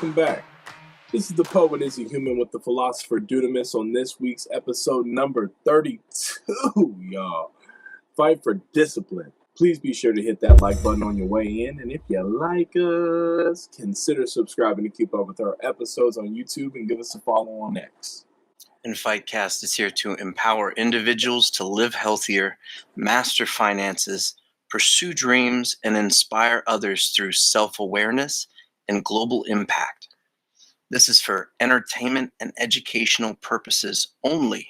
welcome back. This is the Poet Is a Human with the Philosopher Dunamis on this week's episode number 32, y'all. Fight for discipline. Please be sure to hit that like button on your way in, and if you like us, consider subscribing to keep up with our episodes on YouTube and give us a follow on X. And Fightcast is here to empower individuals to live healthier, master finances, pursue dreams, and inspire others through self-awareness and global impact. This is for entertainment and educational purposes only,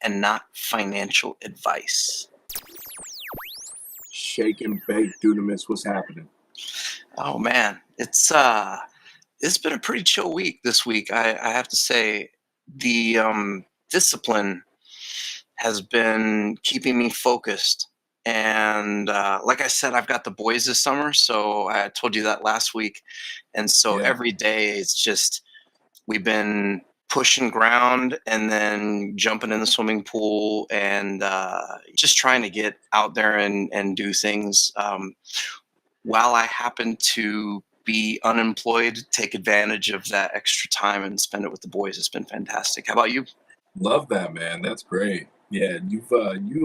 and not financial advice. Shake and bake, Dunamis, what's happening? Oh man, it's been a pretty chill week this week. I have to say, the discipline has been keeping me focused. And like I said, I've got the boys this summer, so I told you that last week. And so every day it's just, we've been pushing ground and then jumping in the swimming pool and just trying to get out there and do things. While I happen to be unemployed, take advantage of that extra time and spend it with the boys. It's been fantastic. How about you? Love that, man. That's great. Yeah, you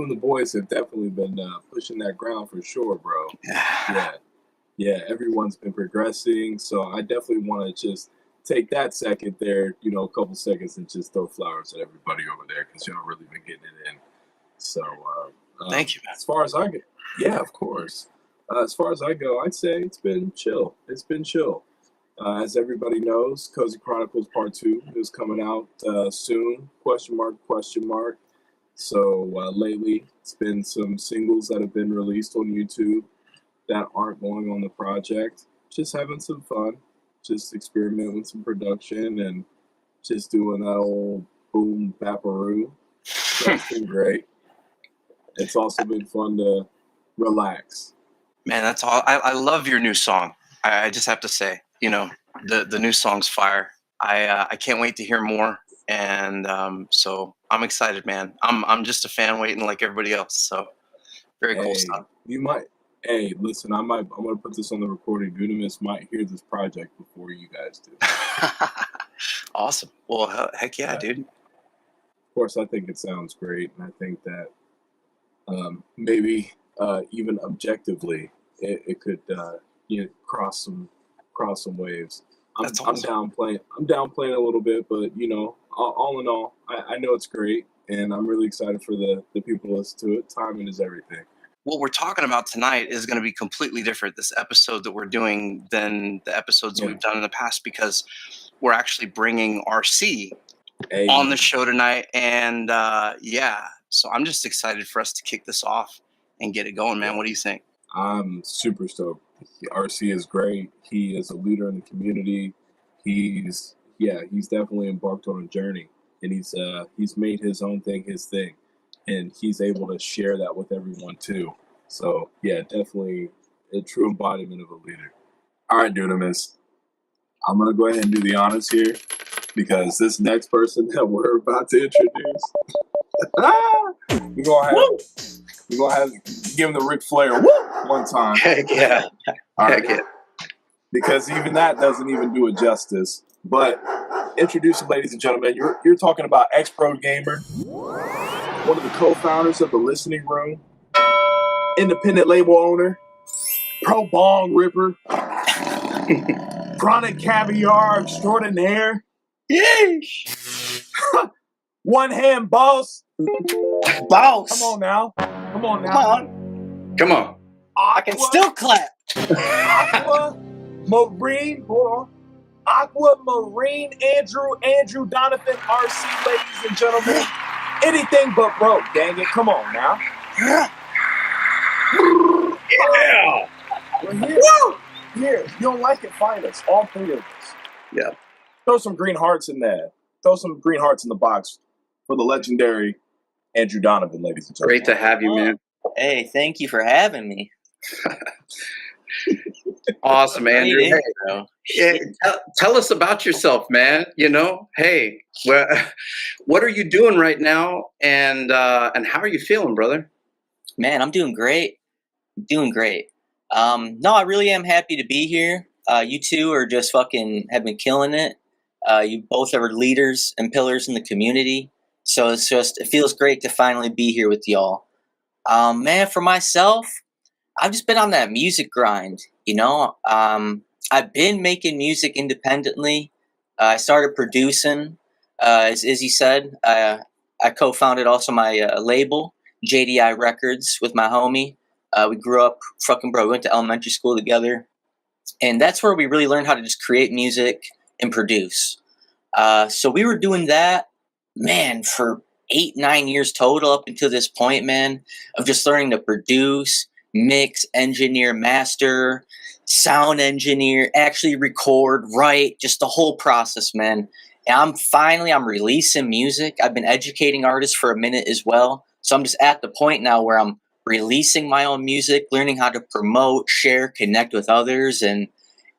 and the boys have definitely been pushing that ground for sure, bro. Yeah. Everyone's been progressing, so I definitely want to just take that second there, a couple seconds, and just throw flowers at everybody over there because y'all really been getting it in. So, thank you, man. As far as I go, yeah, of course. As far as I go, I'd say it's been chill. It's been chill. As everybody knows, Cozy Chronicles Part 2 is coming out soon, ? So lately, it's been some singles that have been released on YouTube that aren't going on the project. Just having some fun, just experimenting with some production and just doing that old boom baparoo. That's been great. It's also been fun to relax. Man, that's all. I love your new song. I just have to say, the new song's fire. I can't wait to hear more. And so I'm excited, man. I'm just a fan waiting like everybody else. So very cool stuff. Hey, listen, I'm gonna put this on the recording. Dunamis might hear this project before you guys do. Awesome. Well, heck yeah, dude. Of course, I think it sounds great, and I think that maybe even objectively, it could cross some waves. I'm downplaying a little bit, but all in all, I know it's great, and I'm really excited for the people to listen to it. Timing is everything. What we're talking about tonight is going to be completely different, this episode that we're doing, than the episodes we've done in the past, because we're actually bringing RC on the show tonight. And so I'm just excited for us to kick this off and get it going, man. What do you think? I'm super stoked. RC is great. He is a leader in the community. He's definitely embarked on a journey, and he's made his own thing his thing, and he's able to share that with everyone too. So yeah, definitely a true embodiment of a leader. All right, Dunamis, I'm gonna go ahead and do the honors here, because this next person that we're about to introduce, we're gonna have give him the Ric Flair one time. Heck yeah. All right. Because even that doesn't even do it justice. But introduce him, ladies and gentlemen. You're talking about X-Pro Gamer, one of the co-founders of the Listening Room, independent label owner, pro bong ripper, chronic caviar extraordinaire, one hand boss. Come on now. Come on. I can still clap. Aquamarine, Andrew Donovan, RC, ladies and gentlemen. Anything but broke, dang it. Come on now. Yeah. We're here. You don't like it, find us. All three of us. Yeah. Throw some green hearts in there. Throw some green hearts in the box for the legendary Andrew Donovan, ladies and gentlemen. Great to have you, man. Hey, thank you for having me. Awesome, Andrew. Hey, tell us about yourself, man. Hey, what are you doing right now, and how are you feeling, brother? Man, I'm doing great. No, I really am happy to be here. You two are just fucking have been killing it. You both are leaders and pillars in the community. So it feels great to finally be here with y'all. Man, for myself, I've just been on that music grind, you know. I've been making music independently. I started producing, as Izzy said. I co-founded also my label, JDI Records, with my homie. We grew up, we went to elementary school together. And that's where we really learned how to just create music and produce. So we were doing that, man, for 8-9 years total up until this point, man, of just learning to produce, mix, engineer, master, sound engineer, actually record, write, just the whole process, man. And I'm releasing music. I've been educating artists for a minute as well. So I'm just at the point now where I'm releasing my own music, learning how to promote, share, connect with others. And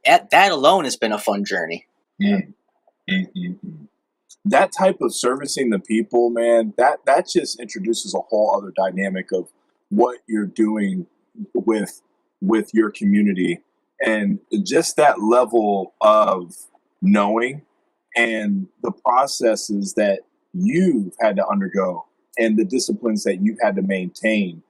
that alone has been a fun journey. That type of servicing the people, man, that just introduces a whole other dynamic of what you're doing with your community, and just that level of knowing and the processes that you've had to undergo and the disciplines that you've had to maintain,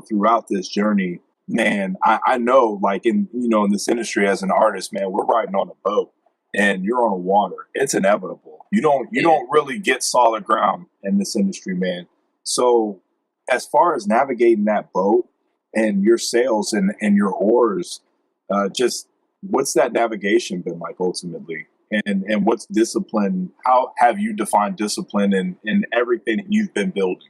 throughout this journey. Man, I know, like, in this industry as an artist, man, we're riding on a boat and you're on the water. It's inevitable. You don't really get solid ground in this industry, man. So as far as navigating that boat and your sails and your oars, just what's that navigation been like ultimately? And what's discipline? How have you defined discipline in everything that you've been building?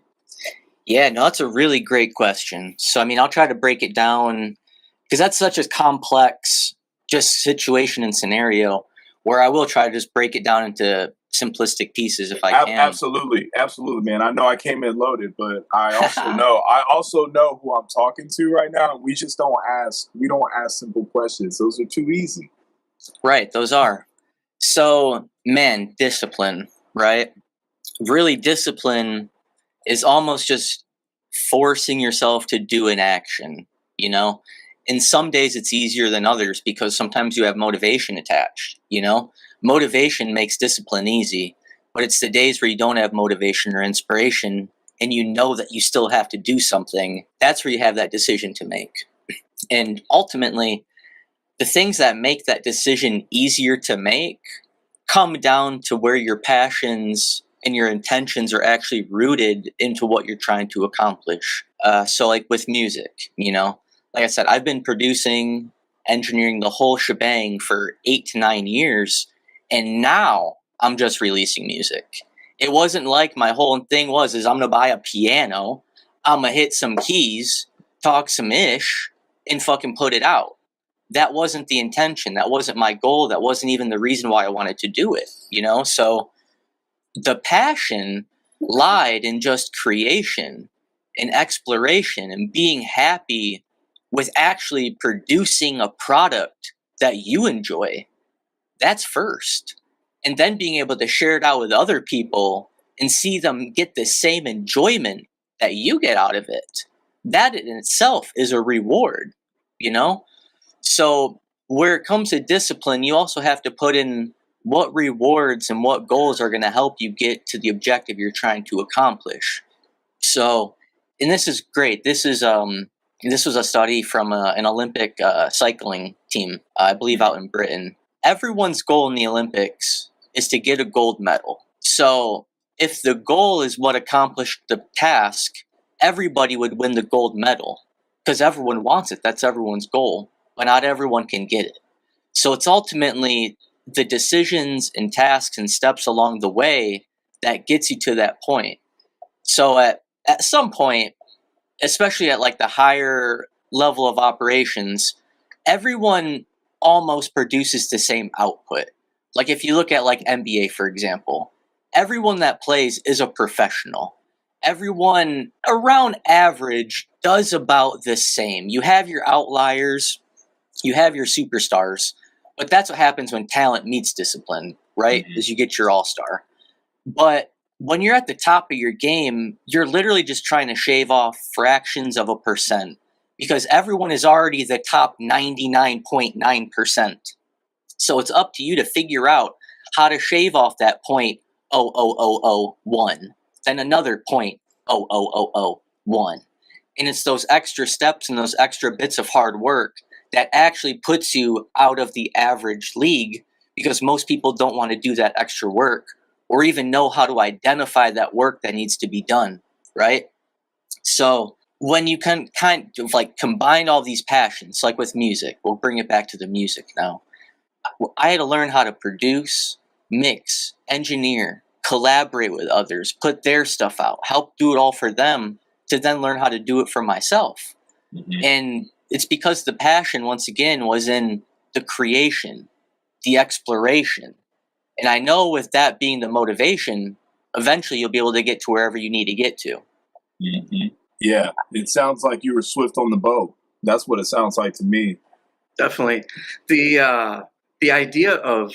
Yeah, no, that's a really great question. So, I mean, I'll try to break it down because that's such a complex just situation and scenario where I will try to just break it down into simplistic pieces if I can. Absolutely, man. I know I came in loaded, but I also know who I'm talking to right now. We just don't ask simple questions. Those are too easy. Right, those are. So, man, discipline, right? Really, discipline is almost just forcing yourself to do an action, And some days it's easier than others because sometimes you have motivation attached, Motivation makes discipline easy, but it's the days where you don't have motivation or inspiration and you know that you still have to do something. That's where you have that decision to make. And ultimately, the things that make that decision easier to make come down to where your passions and your intentions are actually rooted into what you're trying to accomplish. So like with music, like I said, I've been producing, engineering the whole shebang for 8 to 9 years. And now I'm just releasing music. It wasn't like my whole thing is I'm going to buy a piano, I'm going to hit some keys, talk some ish, and fucking put it out. That wasn't the intention. That wasn't my goal. That wasn't even the reason why I wanted to do it, So the passion lied in just creation and exploration and being happy with actually producing a product that you enjoy. That's first. And then being able to share it out with other people and see them get the same enjoyment that you get out of it. That in itself is a reward, So where it comes to discipline, you also have to put in what rewards and what goals are going to help you get to the objective you're trying to accomplish. So, and this is great. This was a study from an Olympic cycling team, I believe out in Britain. Everyone's goal in the Olympics is to get a gold medal. So if the goal is what accomplished the task, everybody would win the gold medal because everyone wants it. That's everyone's goal, but not everyone can get it. So it's ultimately the decisions and tasks and steps along the way that gets you to that point. So at some point, especially at like the higher level of operations, everyone almost produces the same output. Like if you look at like NBA, for example, everyone that plays is a professional. Everyone around average does about the same. You have your outliers, you have your superstars, but that's what happens when talent meets discipline, right? Is you get your all-star. But when you're at the top of your game, you're literally just trying to shave off fractions of a percent because everyone is already the top 99.9%. So it's up to you to figure out how to shave off that 0.00001, then another 0.00001. And it's those extra steps and those extra bits of hard work that actually puts you out of the average league, because most people don't want to do that extra work or even know how to identify that work that needs to be done, right? So when you can kind of like combine all these passions, like with music, we'll bring it back to the music now. I had to learn how to produce, mix, engineer, collaborate with others, put their stuff out, help do it all for them, to then learn how to do it for myself. Mhm. And it's because the passion, once again, was in the creation, the exploration. And I know with that being the motivation, eventually you'll be able to get to wherever you need to get to. Mhm. Yeah, it sounds like you were swift on the boat. That's what it sounds like to me. Definitely. The idea of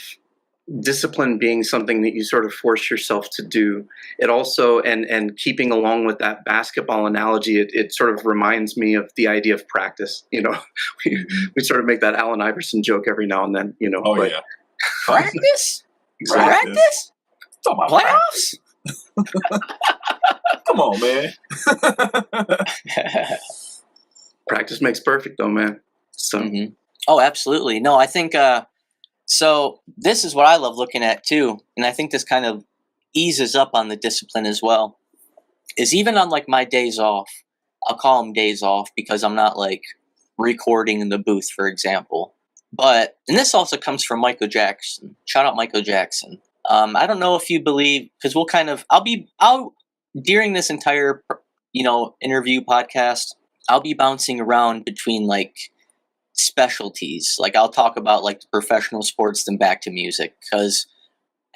discipline being something that you sort of force yourself to do, it also, and keeping along with that basketball analogy, it sort of reminds me of the idea of practice. You know, we, Mhm. we sort of make that Allen Iverson joke every now and then, you know. Oh but yeah. Practice? Exactly. Practice? Talking about Playoffs? Come on, man. Practice makes perfect, though, man. So Mhm. Oh, absolutely. No, I think so. This is what I love looking at too, and I think this kind of eases up on the discipline as well. Is even on like my days off, I'll call them days off because I'm not like recording in the booth, for example. But and this also comes from Michael Jackson. Shout out Michael Jackson. I don't know if you believe, because I'll during this entire interview podcast, I'll be bouncing around between like specialties. Like I'll talk about like the professional sports, then back to music, because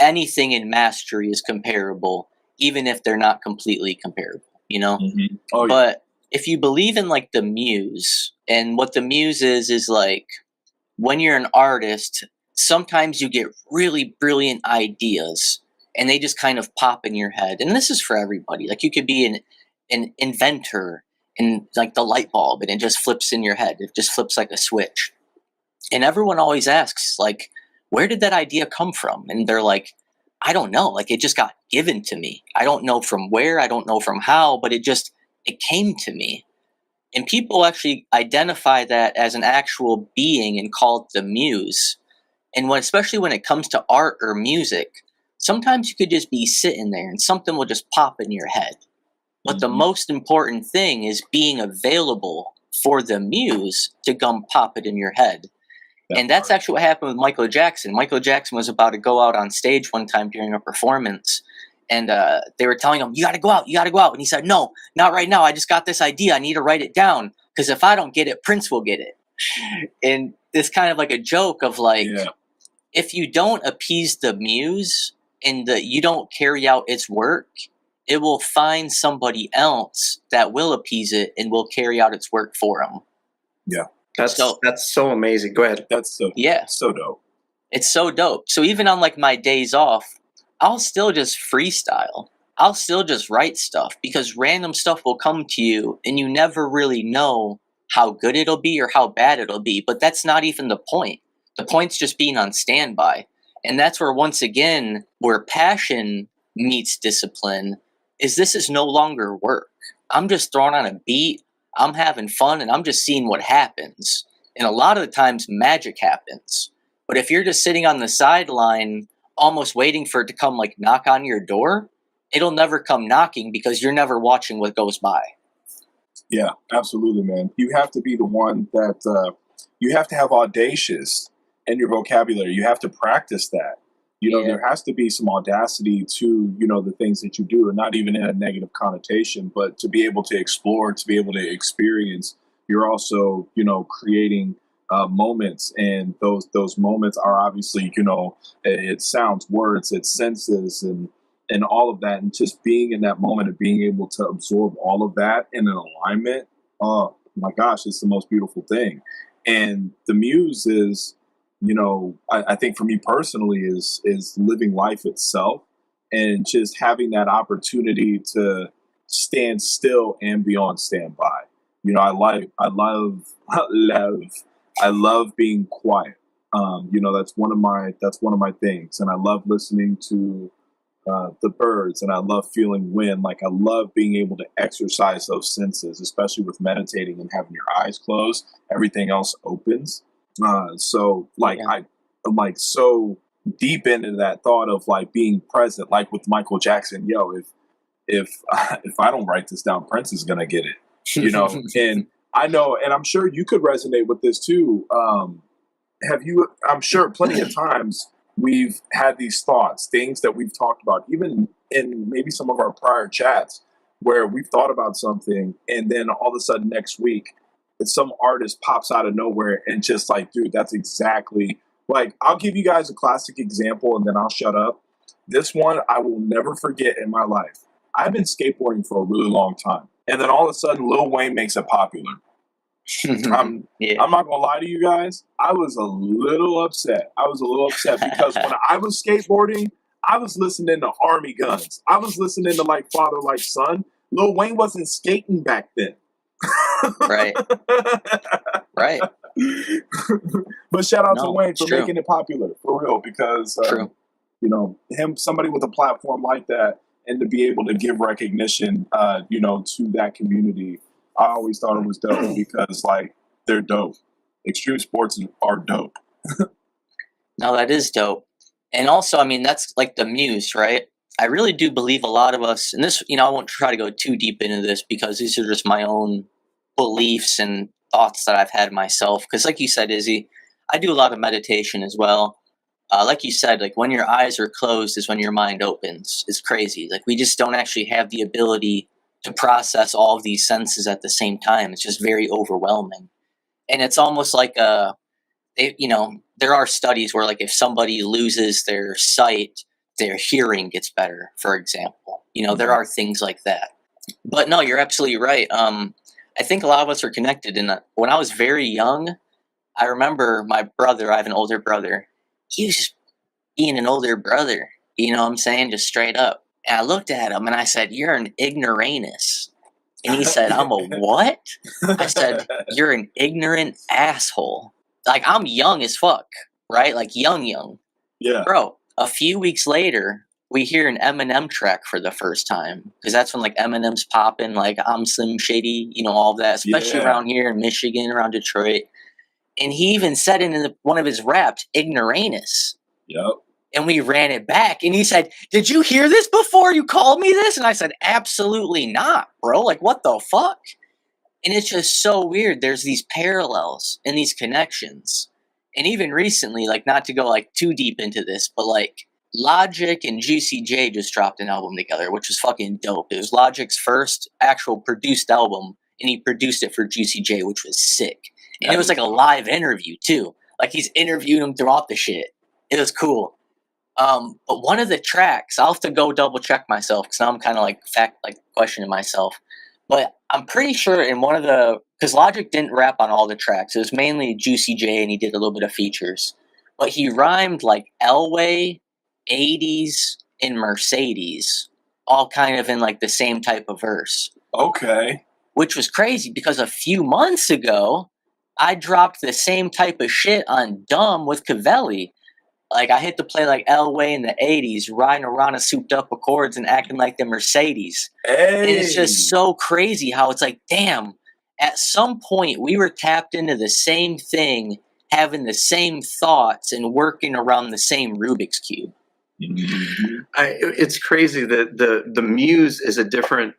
anything in mastery is comparable, even if they're not completely comparable, you know? Mhm. Oh yeah. But if you believe in like the muse, and what the muse is like when you're an artist, sometimes you get really brilliant ideas and they just kind of pop in your head. And this is for everybody. Like you could be an inventor and like the light bulb and it just flips in your head. It just flips like a switch. And everyone always asks, like, where did that idea come from? And they're like, I don't know. Like it just got given to me. I don't know from where, I don't know from how, but it came to me. And people actually identify that as an actual being and call it the muse. And especially when it comes to art or music, sometimes you could just be sitting there and something will just pop in your head. But the Mhm. most important thing is being available for the muse to come pop it in your head. And that's part. actually what happened with Michael Jackson. Michael Jackson was about to go out on stage one time during a performance. And they were telling him, you got to go out, you got to go out. And he said, no, not right now. I just got this idea. I need to write it down. Because if I don't get it, Prince will get it. And it's kind of like a joke of like, Yeah. if you don't appease the muse and you don't carry out its work, it will find somebody else that will appease it and will carry out its work for him. that's so amazing. Go ahead. That's Yeah. so dope. It's so dope. So even on like my days off, I'll still just freestyle. I'll still just write stuff because random stuff will come to you and you never really know how good it'll be or how bad it'll be. But that's not even the point. The point's just being on standby. And that's where, once again, where passion meets discipline is this is no longer work. I'm just throwing on a beat, I'm having fun, and I'm just seeing what happens. And a lot of the times magic happens. But if you're just sitting on the sideline, almost waiting for it to come like knock on your door, it'll never come knocking because you're never watching what goes by. Yeah, absolutely, man. You have to be the one that you have to have audacious in your vocabulary. You have to practice that. You know, Yeah. there has to be some audacity to, the things that you do, and not even in a negative connotation, but to be able to explore, to be able to experience. You're also, creating moments, and those moments are obviously, it sounds, words, it's senses, and all of that, and just being in that moment and being able to absorb all of that in an alignment. Oh my gosh, it's the most beautiful thing. And the muse is, I think for me personally is living life itself, and just having that opportunity to stand still and be on standby. I love being quiet. That's one of my things, and I love listening to the birds, and I love feeling wind. Like I love being able to exercise those senses, especially with meditating and having your eyes closed. Everything else opens. So like Yeah. I'm like so deep into that thought of like being present, like with Michael Jackson. If if I don't write this down, Prince is gonna get it. And I know, and I'm sure you could resonate with this too. I'm sure plenty of times we've had these thoughts, things that we've talked about, even in maybe some of our prior chats, where we've thought about something, and then all of a sudden next week, some artist pops out of nowhere and just like, dude, that's exactly like, I'll give you guys a classic example and then I'll shut up. This one I will never forget in my life. I've been skateboarding for a really long time. And then all of a sudden, Lil Wayne makes it popular. I'm Yeah. I'm not gonna lie to you guys. I was a little upset. Because when I was skateboarding, I was listening to Army Guns. I was listening to like Father Like Son. Lil Wayne wasn't skating back then. Right. Right. But shout out to No, Wayne it's for true. making it popular for real, because True. somebody with a platform like that, and to be able to give recognition, to that community, I always thought it was dope because like they're dope. Extreme sports are dope. No, that is dope. And also, I mean, that's like the muse, right? I really do believe a lot of us, and this, I won't try to go too deep into this because these are just my own beliefs and thoughts that I've had myself. Because, like you said, Izzy, I do a lot of meditation as well. Like you said, like when your eyes are closed is when your mind opens. It's crazy. Like we just don't actually have the ability to process all of these senses at the same time. It's just very overwhelming. And it's almost like there are studies where like if somebody loses their sight, their hearing gets better, for example. There are things like that. But no, you're absolutely right. I think a lot of us are connected. And when I was very young, I remember my brother, I have an older brother. He was just being an older brother, you know what I'm saying? Just straight up. And I looked at him and I said, "You're an ignoramus." And he said, "I'm a what?" I said, "You're an ignorant asshole." Like, I'm young as fuck, right? Like, young. Yeah. Bro, a few weeks later, we hear an Eminem track for the first time. Because that's when, like, Eminem's popping, like, I'm Slim Shady, all of that. Especially Yeah. around here in Michigan, around Detroit. And he even said in one of his raps, ignoramus. Yep. And we ran it back. And he said, "Did you hear this before you called me this?" And I said, "Absolutely not, bro. Like, what the fuck?" And it's just so weird. There's these parallels and these connections. And even recently, like, not to go like too deep into this, but like Logic and Juicy J just dropped an album together, which was fucking dope. It was Logic's first actual produced album, and he produced it for Juicy J, which was sick. And it was like a live interview too. Like he's interviewed him throughout the shit. It was cool. But one of the tracks, I'll have to go double check myself because now I'm kind of like questioning myself. But I'm pretty sure in one of because Logic didn't rap on all the tracks. It was mainly Juicy J, and he did a little bit of features. But he rhymed like Elway, 80s, and Mercedes, all kind of in like the same type of verse. Okay. Which was crazy because a few months ago, I dropped the same type of shit on Dumb with Cavelli. Like, I hit to play like Elway in the 80s, riding around in souped up Accords and acting like the Mercedes. Hey. And it's just so crazy how it's like, damn, at some point we were tapped into the same thing, having the same thoughts and working around the same Rubik's Cube. It's crazy that the muse is a different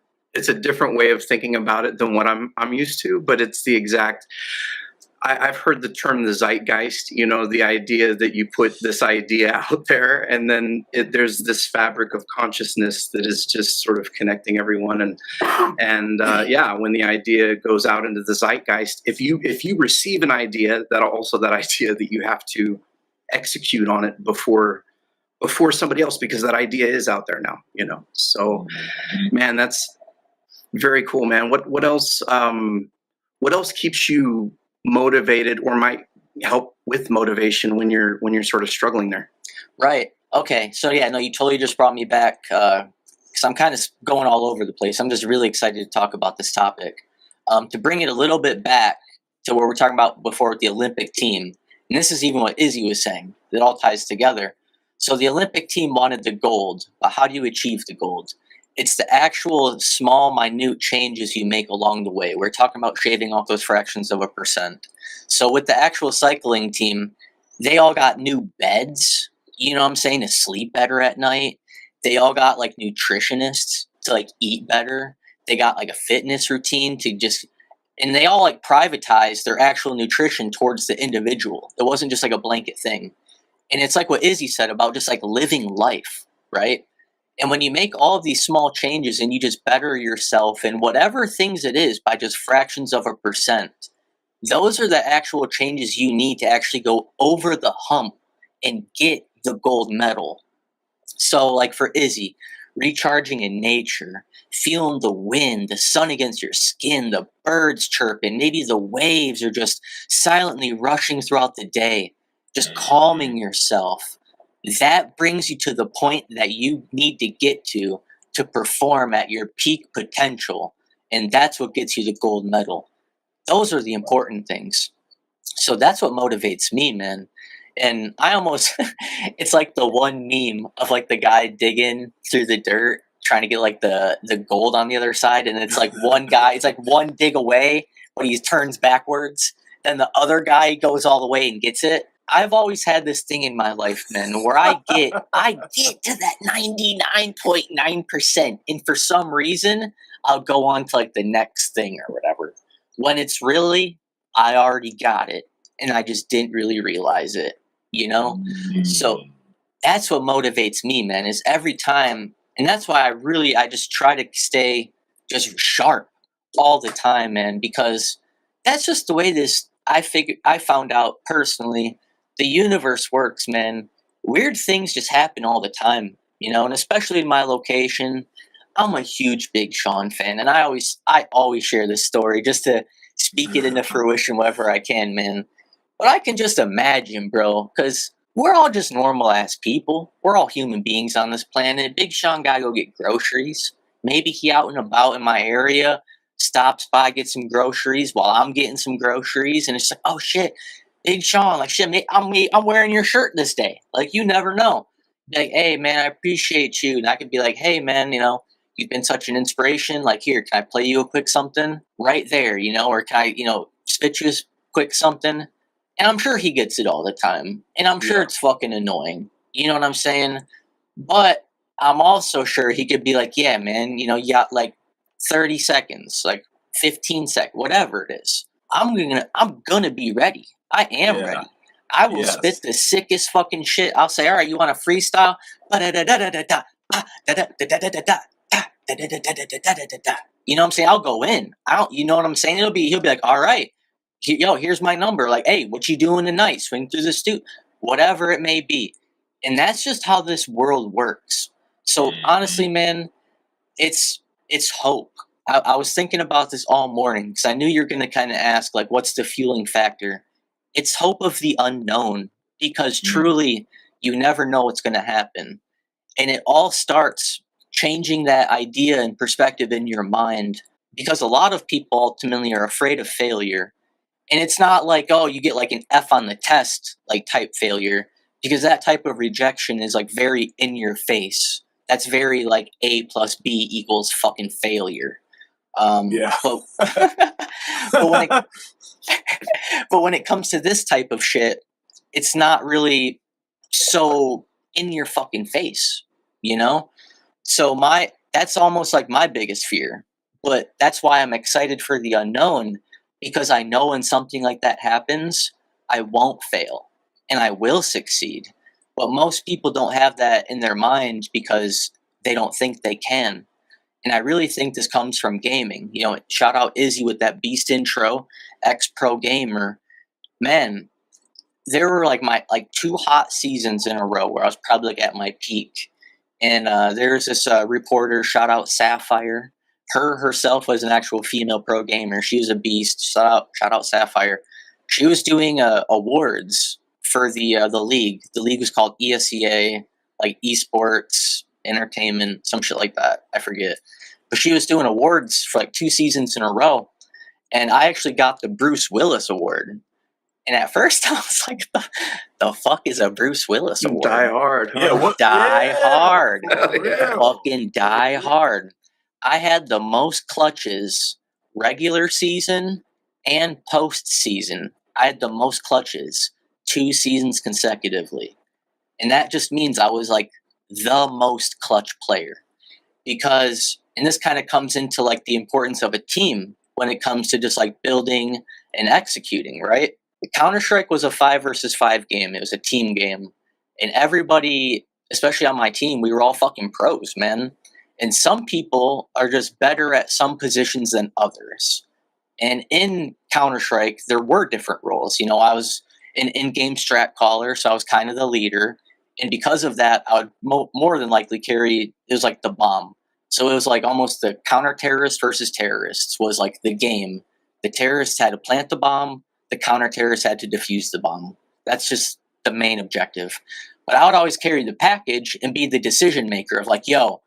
way of thinking about it than what I'm used to, but it's the exact. I've heard the term the zeitgeist, the idea that you put this idea out there and then there's this fabric of consciousness that is just sort of connecting everyone. And when the idea goes out into the zeitgeist, if you receive an idea, that idea that you have to execute on it before somebody else, because that idea is out there now, So, man, that's very cool, man. What else keeps you motivated or might help with motivation when you're sort of struggling there? Right. Okay. So yeah, no, you totally just brought me back because I'm kind of going all over the place. I'm just really excited to talk about this topic. To bring it a little bit back to what we're talking about before with the Olympic team, And this is even what Izzy was saying. It all ties together. So the Olympic team wanted the gold, but how do you achieve the gold? It's the actual small, minute changes you make along the way. We're talking about shaving off those fractions of a percent. So with the actual cycling team, they all got new beds, you know what I'm saying, to sleep better at night. They all got like nutritionists to like eat better. They got like a fitness routine to just, and they all like privatized their actual nutrition towards the individual. It wasn't just like a blanket thing. And it's like what Izzy said about just like living life, right? And when you make all of these small changes and you just better yourself in whatever things it is by just fractions of a percent, those are the actual changes you need to actually go over the hump and get the gold medal. So, like for Izzy, recharging in nature, feeling the wind, the sun against your skin, the birds chirping, maybe the waves are just silently rushing throughout the day, just calming yourself. That brings you to the point that you need to get to perform at your peak potential. And that's what gets you the gold medal. Those are the important things. So that's what motivates me, man. And I almost, it's like the one meme of like the guy digging through the dirt, trying to get like the gold on the other side. And it's like one guy, it's like one dig away, but he turns backwards. Then the other guy goes all the way and gets it. I've always had this thing in my life, man, where I get to that 99.9%. And for some reason, I'll go on to like the next thing or whatever. When it's really, I already got it. And I just didn't really realize it, you know? So that's what motivates me, man, is every time. And that's why I just try to stay just sharp all the time, man, because that's just the way I found out personally, the universe works, man. Weird things just happen all the time, you know, and especially in my location. I'm a huge Big Sean fan, and I always share this story just to speak it into fruition wherever I can, man. But I can just imagine, bro, because we're all just normal ass people. We're all human beings on this planet. Big Sean gotta go get groceries. Maybe he out and about in my area, stops by, get some groceries while I'm getting some groceries, and it's like, oh shit, Big Sean, like shit, I'm wearing your shirt this day. Like you never know. Be like, hey man, I appreciate you, and I could be like, hey man, you know, you've been such an inspiration. Like here, can I play you a quick something right there, you know, or can I, you know, spit you a quick something? And I'm sure he gets it all the time, and I'm sure it's fucking annoying. You know what I'm saying? But I'm also sure he could be like, yeah, man, you know, you got like 30 seconds, like 15 seconds, whatever it is. I'm gonna be ready. I am ready. I will spit the sickest fucking shit. I'll say, all right, you want a freestyle? You know what I'm saying? I'll go in. You know what I'm saying? He'll be like, all right, yo, here's my number. Like, hey, what you doing tonight? Swing through the stoop, whatever it may be. And that's just how this world works. So honestly, man, it's hope. I was thinking about this all morning because I knew you're going to kind of ask, like, what's the fueling factor? It's hope of the unknown, because truly, you never know what's going to happen. And it all starts changing that idea and perspective in your mind, because a lot of people ultimately are afraid of failure. And it's not like, oh, you get like an F on the test, like type failure, because that type of rejection is like very in your face. That's very like A plus B equals fucking failure. But, but when it comes to this type of shit, it's not really so in your fucking face, you know? So that's almost like my biggest fear. But that's why I'm excited for the unknown, because I know when something like that happens, I won't fail and I will succeed. But most people don't have that in their mind because they don't think they can. And I really think this comes from gaming. You know, shout out Izzy with that beast intro, ex-pro gamer. Man, there were like my 2 hot seasons in a row where I was probably like at my peak. And there's this reporter, shout out Sapphire. Her herself was an actual female pro gamer. She was a beast. Shout out Sapphire. She was doing awards for the league. The league was called ESEA, like esports entertainment, some shit like that. I forget. But she was doing awards for like 2 seasons in a row. And I actually got the Bruce Willis Award. And at first I was like, the fuck is a Bruce Willis award? Die Hard. Huh? Yeah, what? Die Yeah, Hard. for Yeah. real. Fucking Die Hard. I had the most clutches regular season and postseason. I had the most clutches 2 seasons consecutively. And that just means I was like the most clutch player. Because, and this kind of comes into like the importance of a team when it comes to just like building and executing, right? Counter-Strike was a 5 versus 5 game. It was a team game. And everybody, especially on my team, we were all fucking pros, man. And some people are just better at some positions than others. And in Counter-Strike, there were different roles. You know, I was an in-game strat caller, so I was kind of the leader. And because of that, I would more than likely carry, it was like the bomb. So it was like almost the counter-terrorist versus terrorists was like the game. The terrorists had to plant the bomb. The counter-terrorists had to defuse the bomb. That's just the main objective. But I would always carry the package and be the decision maker of like, yo,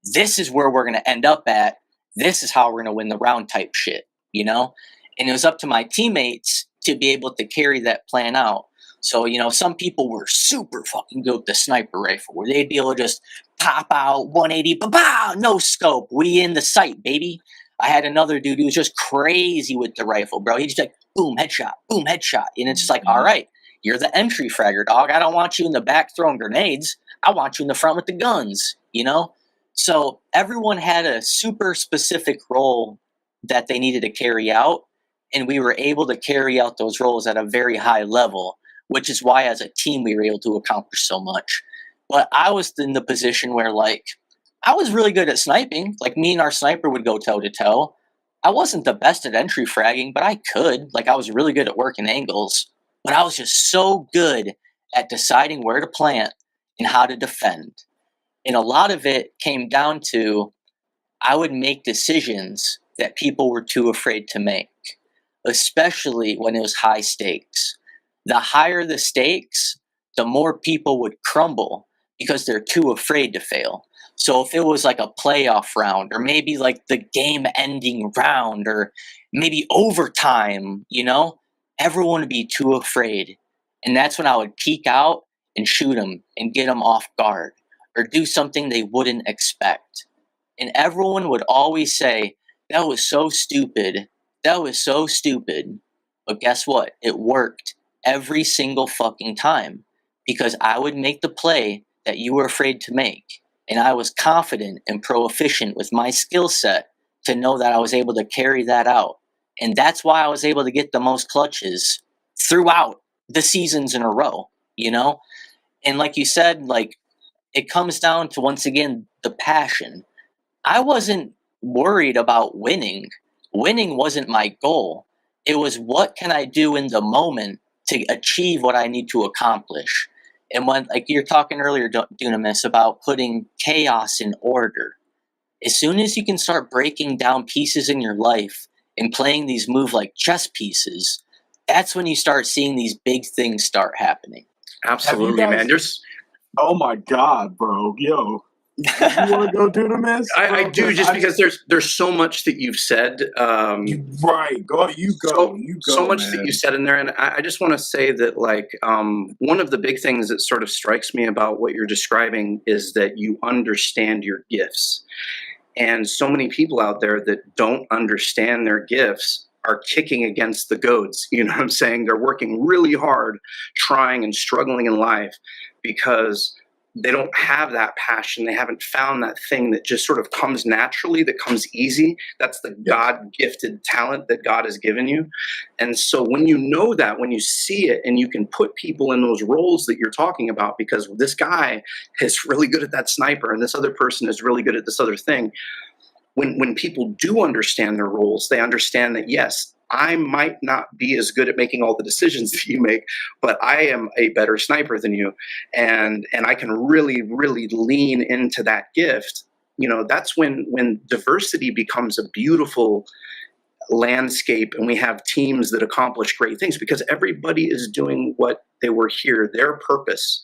this is where we're going to end up at. This is how we're going to win the round type shit, you know? And it was up to my teammates to be able to carry that plan out. So, you know, some people were super fucking good with the sniper rifle where they'd be able to just pop out 180, ba-pow, no scope. We in the sight, baby. I had another dude who was just crazy with the rifle, bro. He'd just like, boom, headshot. And it's just like, all right, you're the entry fragger, dog. I don't want you in the back throwing grenades. I want you in the front with the guns, you know? So everyone had a super specific role that they needed to carry out, and we were able to carry out those roles at a very high level, which is why as a team we were able to accomplish so much. But I was in the position where, like, I was really good at sniping. Like, me and our sniper would go toe-to-toe. I wasn't the best at entry fragging, but I could. Like, I was really good at working angles. But I was just so good at deciding where to plant and how to defend. And a lot of it came down to I would make decisions that people were too afraid to make, especially when it was high stakes. The higher the stakes, the more people would crumble because they're too afraid to fail. So if it was like a playoff round or maybe like the game-ending round or maybe overtime, you know, everyone would be too afraid. And that's when I would peek out and shoot them and get them off guard or do something they wouldn't expect. And everyone would always say, that was so stupid. That was so stupid. But guess what? It worked every single fucking time because I would make the play that you were afraid to make. And I was confident and proficient with my skill set to know that I was able to carry that out. And that's why I was able to get the most clutches throughout the seasons in a row, you know? And like you said, like, it comes down to, once again, the passion. I wasn't worried about winning. Winning wasn't my goal. It was what can I do in the moment to achieve what I need to accomplish. And when, like you're talking earlier, Dunamis, about putting chaos in order, as soon as you can start breaking down pieces in your life and playing these moves like chess pieces, that's when you start seeing these big things start happening. Absolutely, man. Oh my God, bro. Yo. You want to go do the mess? I do, just because there's so much that you've said. Right. Go. You go. So much man. that you said in there, and I just want to say that, like, one of the big things that sort of strikes me about what you're describing is that you understand your gifts, and so many people out there that don't understand their gifts are kicking against the goads. You know what I'm saying? They're working really hard, trying and struggling in life because they don't have that passion. They haven't found that thing that just sort of comes naturally, that comes easy. That's the God-gifted talent that God has given you. And so when you know that, when you see it, and you can put people in those roles that you're talking about, because this guy is really good at that sniper and this other person is really good at this other thing, when people do understand their roles, they understand that, yes, I might not be as good at making all the decisions that you make, but I am a better sniper than you. And I can really, really lean into that gift. You know, that's when diversity becomes a beautiful landscape, and we have teams that accomplish great things because everybody is doing what they were here, their purpose.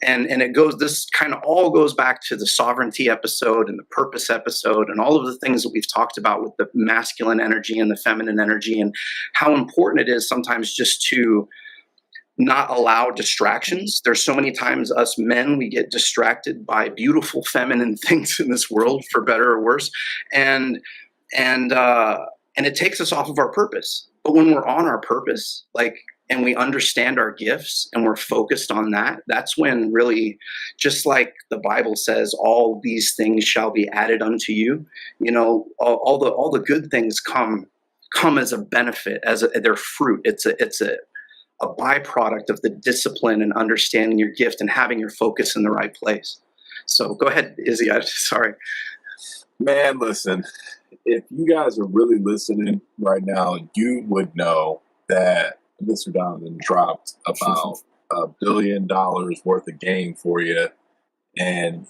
And it goes, this kind of all goes back to the sovereignty episode and the purpose episode and all of the things that we've talked about with the masculine energy and the feminine energy, and how important it is sometimes just to not allow distractions. There's so many times us men, we get distracted by beautiful feminine things in this world, for better or worse. And it takes us off of our purpose. But when we're on our purpose, like, and we understand our gifts and we're focused on that, that's when really, just like the Bible says, all these things shall be added unto you. You know, all the good things come as a benefit, their fruit. It's a byproduct of the discipline and understanding your gift and having your focus in the right place. So go ahead, Izzy. Sorry. Man, listen, if you guys are really listening right now, you would know that Mr. Donovan dropped about $1 billion worth of game for you. And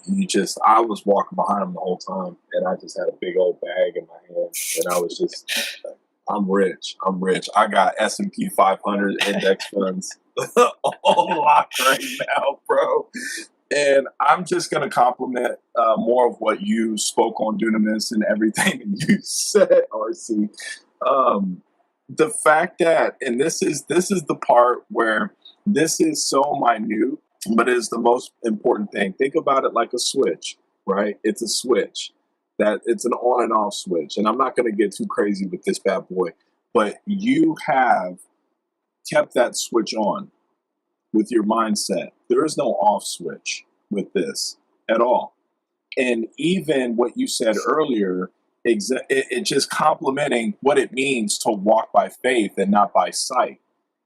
I was walking behind him the whole time, and I just had a big old bag in my hand, and I was just, I'm rich. I got S&P 500 index funds all locked right now, bro. And I'm just going to compliment more of what you spoke on Dunamis and everything you said, RC. The fact that, and this is the part where this is so minute, but it is the most important thing. Think about it like a switch, right? It's a switch. That it's an on and off switch. And I'm not going to get too crazy with this bad boy, but you have kept that switch on with your mindset. There is no off switch with this at all. And even what you said earlier, it just complimenting what it means to walk by faith and not by sight.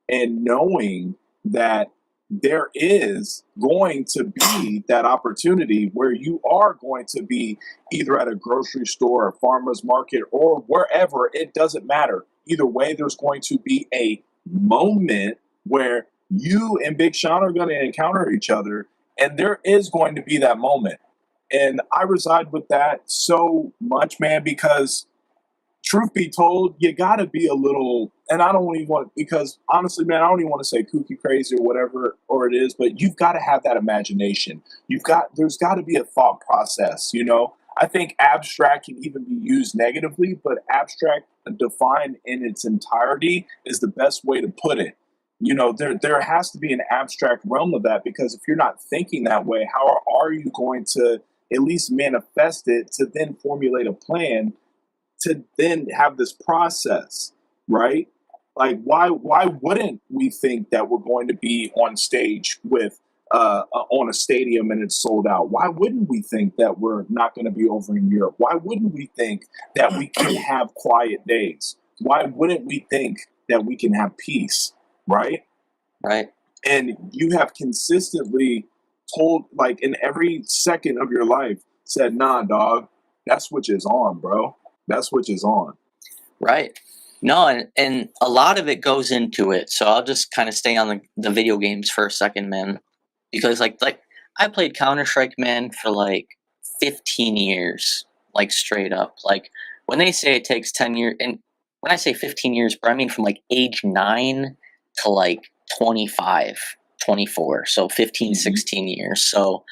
And knowing that there is going to be that opportunity where you are going to be either at a grocery store, a farmer's market, or wherever. It doesn't matter. Either way, there's going to be a moment where you and Big Sean are going to encounter each other, and there is going to be that moment. And I reside with that so much, man, because truth be told, you got to be a little, and I don't even want, because honestly, man, I don't even want to say kooky, crazy, or whatever, or it is, but you've got to have that imagination. There's got to be a thought process, you know? I think abstract can even be used negatively, but abstract defined in its entirety is the best way to put it. You know, there has to be an abstract realm of that, because if you're not thinking that way, how are you going to at least manifest it to then formulate a plan to then have this process, right? Like, why wouldn't we think that we're going to be on stage with on a stadium and it's sold out? Why wouldn't we think that we're not going to be over in Europe? Why wouldn't we think that we can have quiet days? Why wouldn't we think that we can have peace, right? Right. And you have consistently told, like, in every second of your life, said, nah, dog, that switch is on, bro. That switch is on. Right. No, and a lot of it goes into it. So I'll just kind of stay on the video games for a second, man. Because like I played Counter-Strike, man, for like 15 years, like straight up. Like when they say it takes 10 years, and when I say 15 years, bro, I mean from like age 9 to like 25, 24. So 15, 16 years. So,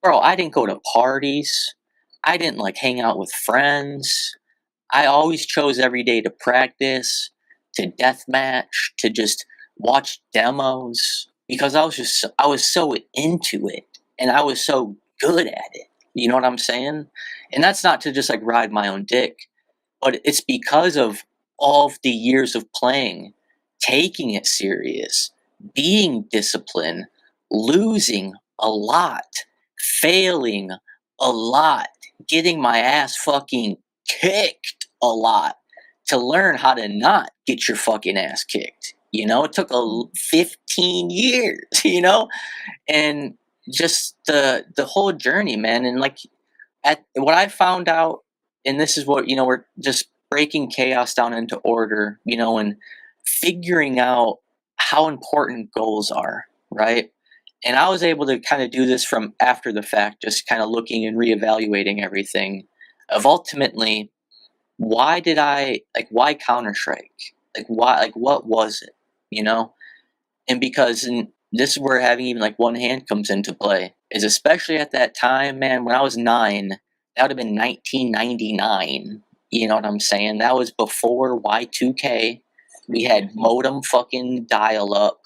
bro, I didn't go to parties. I didn't like hang out with friends. I always chose every day to practice, to deathmatch, to just watch demos, because I was so into it and I was so good at it. You know what I'm saying? And that's not to just like ride my own dick, but it's because of all of the years of playing, taking it serious, being disciplined, losing a lot, failing a lot, getting my ass fucking kicked a lot to learn how to not get your fucking ass kicked. You know, it took 15 years, you know, and just the whole journey, man. And like what I found out, and this is what, you know, we're just breaking chaos down into order, you know, and figuring out how important goals are, right? And I was able to kind of do this from after the fact, just kind of looking and reevaluating everything, of ultimately why did I like why Counter-Strike? Like why like what was it? You know? And because this is where having even like one hand comes into play. Is especially at that time, man, when I was 9, that would have been 1999. You know what I'm saying? That was before Y2K. We had modem fucking dial up.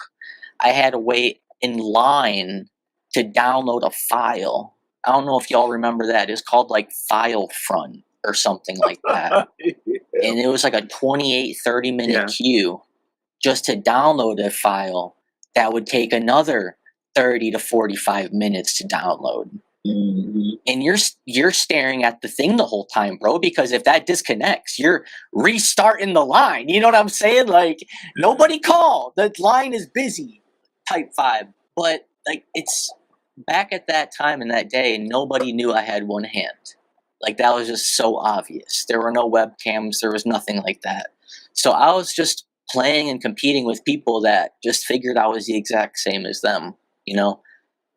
I had to wait in line to download a file. I don't know if y'all remember that. It's called like FileFront or something like that. And it was like a 28, 30-minute Yeah. queue just to download a file that would take another 30 to 45 minutes to download. Mhm. And you're staring at the thing the whole time, bro, because if that disconnects, you're restarting the line. You know what I'm saying? Like, nobody call. The line is busy type vibe. But like, it's back at that time in that day, nobody knew I had one hand. Like, that was just so obvious. There were no webcams, there was nothing like that. So I was just playing and competing with people that just figured I was the exact same as them, you know?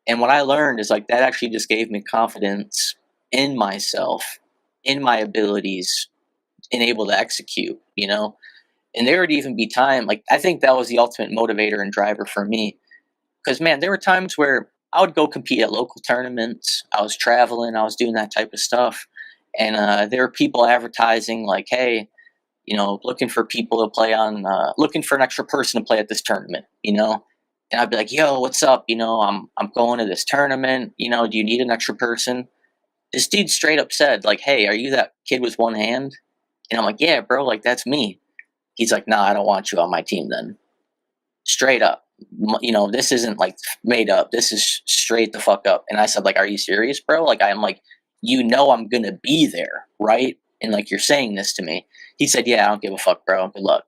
And what I learned is like that actually just gave me confidence in myself, in my abilities, and able to execute, you know? And there would even be time, like, I think that was the ultimate motivator and driver for me. Because, man, there were times where I would go compete at local tournaments. I was traveling, I was doing that type of stuff. And there were people advertising, like, hey, you know, looking for people to play on, looking for an extra person to play at this tournament, you know? And I'd be like, yo, what's up? You know, I'm going to this tournament. You know, do you need an extra person? This dude straight up said, like, hey, are you that kid with one hand? And I'm like, yeah, bro, like, that's me. He's like, nah, I don't want you on my team then. Straight up. You know, this isn't like made up. This is straight the fuck up. And I said, like, are you serious, bro? Like, I'm like, you know, I'm going to be there, right? And like, you're saying this to me. He said, yeah, I don't give a fuck, bro. Good luck.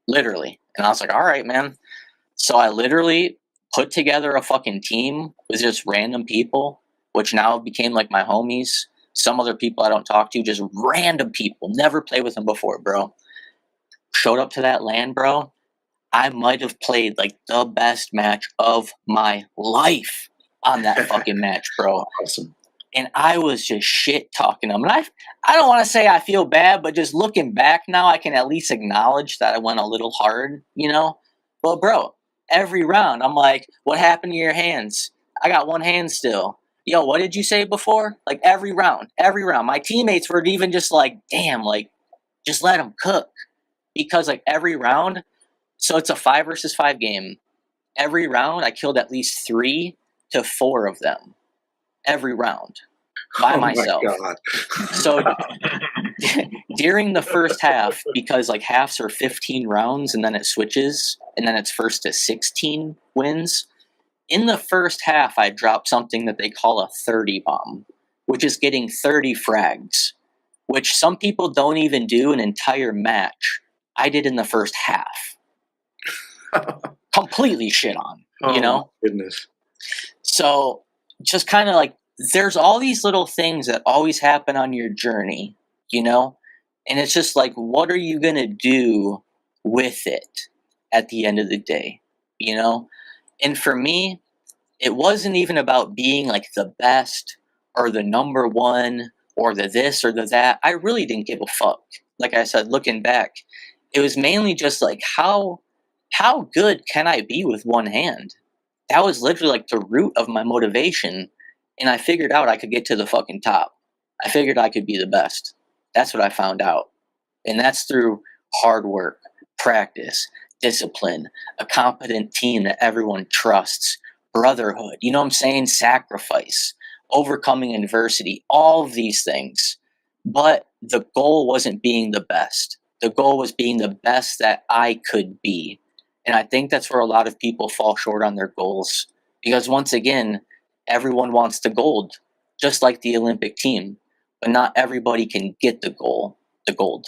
Literally. And I was like, all right, man. So I literally put together a fucking team with just random people, which now became like my homies. Some other people I don't talk to, just random people. Never played with them before, bro. Showed up to that LAN, bro. I might have played like the best match of my life on that fucking match, bro. Awesome. And I was just shit talking them. And I don't want to say I feel bad, but just looking back now, I can at least acknowledge that I went a little hard, you know? Well, bro, every round, I'm like, what happened to your hands? I got one hand still. Yo, what did you say before? Like every round. My teammates were even just like, damn, like, just let them cook. Because like every round, so it's a 5 versus 5 game. Every round, I killed at least 3 to 4 of them. Every round. By myself. My God. So during the first half, because like halves are 15 rounds and then it switches, and then it's first to 16 wins. In the first half, I dropped something that they call a 30 bomb, which is getting 30 frags, which some people don't even do an entire match. I did in the first half. Completely shit on, you know? Goodness. So just kind of like, there's all these little things that always happen on your journey, you know? And it's just like, what are you going to do with it at the end of the day, you know? And for me, it wasn't even about being like the best or the number one or the this or the that. I really didn't give a fuck. Like I said, looking back, it was mainly just like, how good can I be with one hand? That was literally like the root of my motivation. And I figured out I could get to the fucking top. I figured I could be the best. That's what I found out. And that's through hard work, practice, discipline, a competent team that everyone trusts, brotherhood, you know what I'm saying? Sacrifice, overcoming adversity, all of these things. But the goal wasn't being the best. The goal was being the best that I could be. And I think that's where a lot of people fall short on their goals. Because once again, everyone wants the gold, just like the Olympic team. But not everybody can get the gold.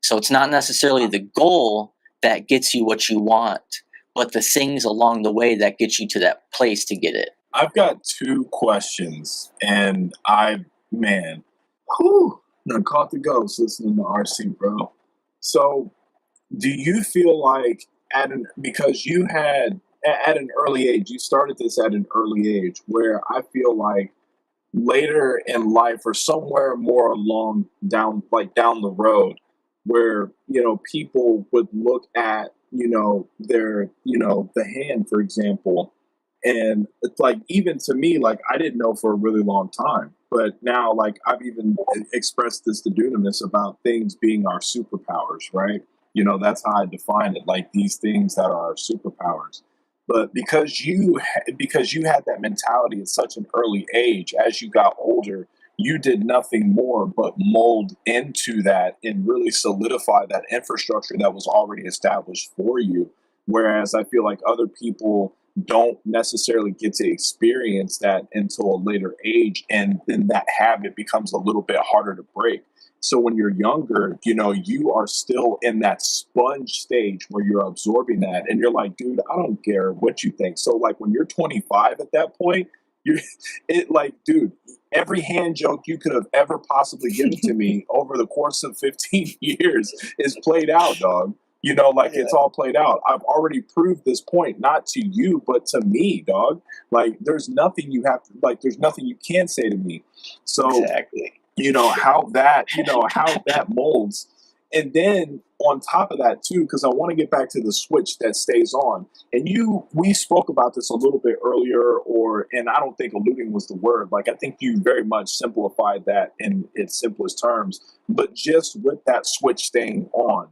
So it's not necessarily the goal that gets you what you want, but the things along the way that get you to that place to get it. I've got 2 questions, and I caught the ghost listening to RC, bro. So, do you feel like because you had at an early age, you started this at an early age, where I feel like later in life or somewhere more along down the road where, people would look at, their, the hand, for example. And it's like, even to me, like, I didn't know for a really long time, but now, like, I've even expressed this to Dunamis about things being our superpowers, right? That's how I define it, like these things that are our superpowers. But because you had that mentality at such an early age, as you got older, you did nothing more but mold into that and really solidify that infrastructure that was already established for you. Whereas I feel like other people don't necessarily get to experience that until a later age, and then that habit becomes a little bit harder to break. So when you're younger, you are still in that sponge stage where you're absorbing that and you're like, dude, I don't care what you think. So like when you're 25 at that point, you're it like, dude, every hand joke you could have ever possibly given to me over the course of 15 years is played out, dog. Like it's all played out. I've already proved this point, not to you, but to me, dog. Like there's nothing there's nothing you can say to me. So Exactly. how that molds. And then on top of that too, because I want to get back to the switch that stays on. And we spoke about this a little bit earlier, and I don't think alluding was the word. Like I think you very much simplified that in its simplest terms. But just with that switch staying on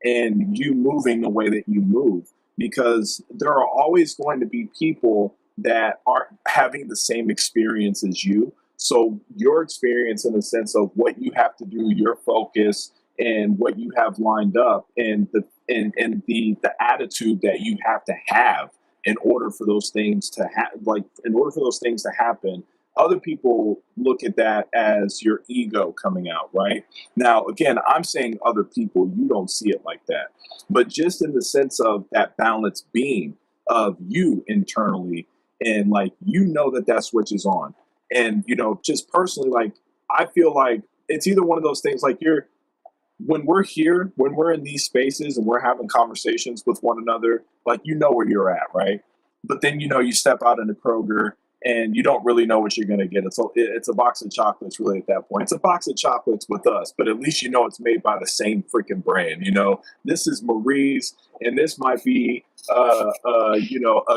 and you moving the way that you move, because there are always going to be people that aren't having the same experience as you. So your experience in the sense of what you have to do, your focus and what you have lined up, and the attitude that you have to have in order for those things to happen. Other people look at that as your ego coming out, right? Now, again, I'm saying other people, you don't see it like that. But just in the sense of that balance being of you internally, and like, that switch is on. And, just personally, like, I feel like it's either one of those things like when we're in these spaces and we're having conversations with one another, like, where you're at, right? But then, you step out into Kroger and you don't really know what you're going to get. It's a box of chocolates, really, at that point. It's a box of chocolates with us, but at least it's made by the same freaking brand. This is Marie's, and this might be a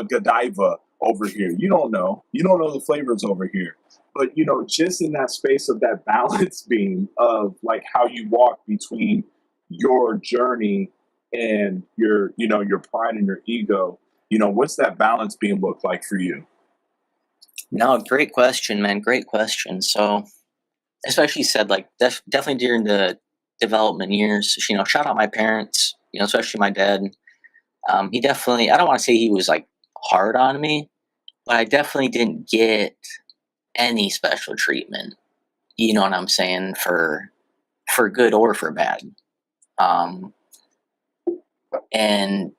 Godiva over here. You don't know the flavors over here. But just in that space of that balance beam of like how you walk between your journey and your pride and your ego, what's that balance beam look like for you? No, great question, man. Great question. So, especially said, like, definitely during the development years, shout out my parents, especially my dad. He definitely, I don't want to say he was like hard on me, but I definitely didn't get any special treatment. You know what I'm saying? For good or for bad. And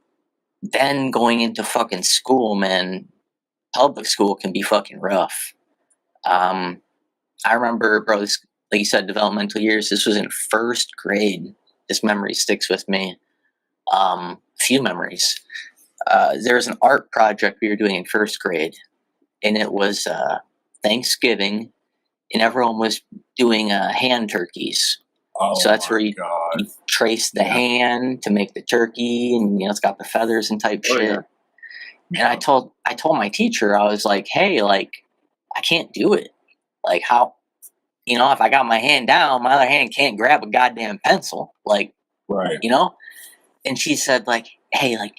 then going into fucking school, man, public school can be fucking rough. I remember, bro, this, like you said, developmental years, this was in first grade. This memory sticks with me. Few memories. There was an art project we were doing in first grade, and it was Thanksgiving, and everyone was doing hand turkeys. Oh, so that's where you trace the Yeah. hand to make the turkey, and it's got the feathers and type Oh, shit. yeah. And I told my teacher, I was like, hey, like, I can't do it. Like, how, if I got my hand down, my other hand can't grab a goddamn pencil. Like, Right. And she said, like, hey, like,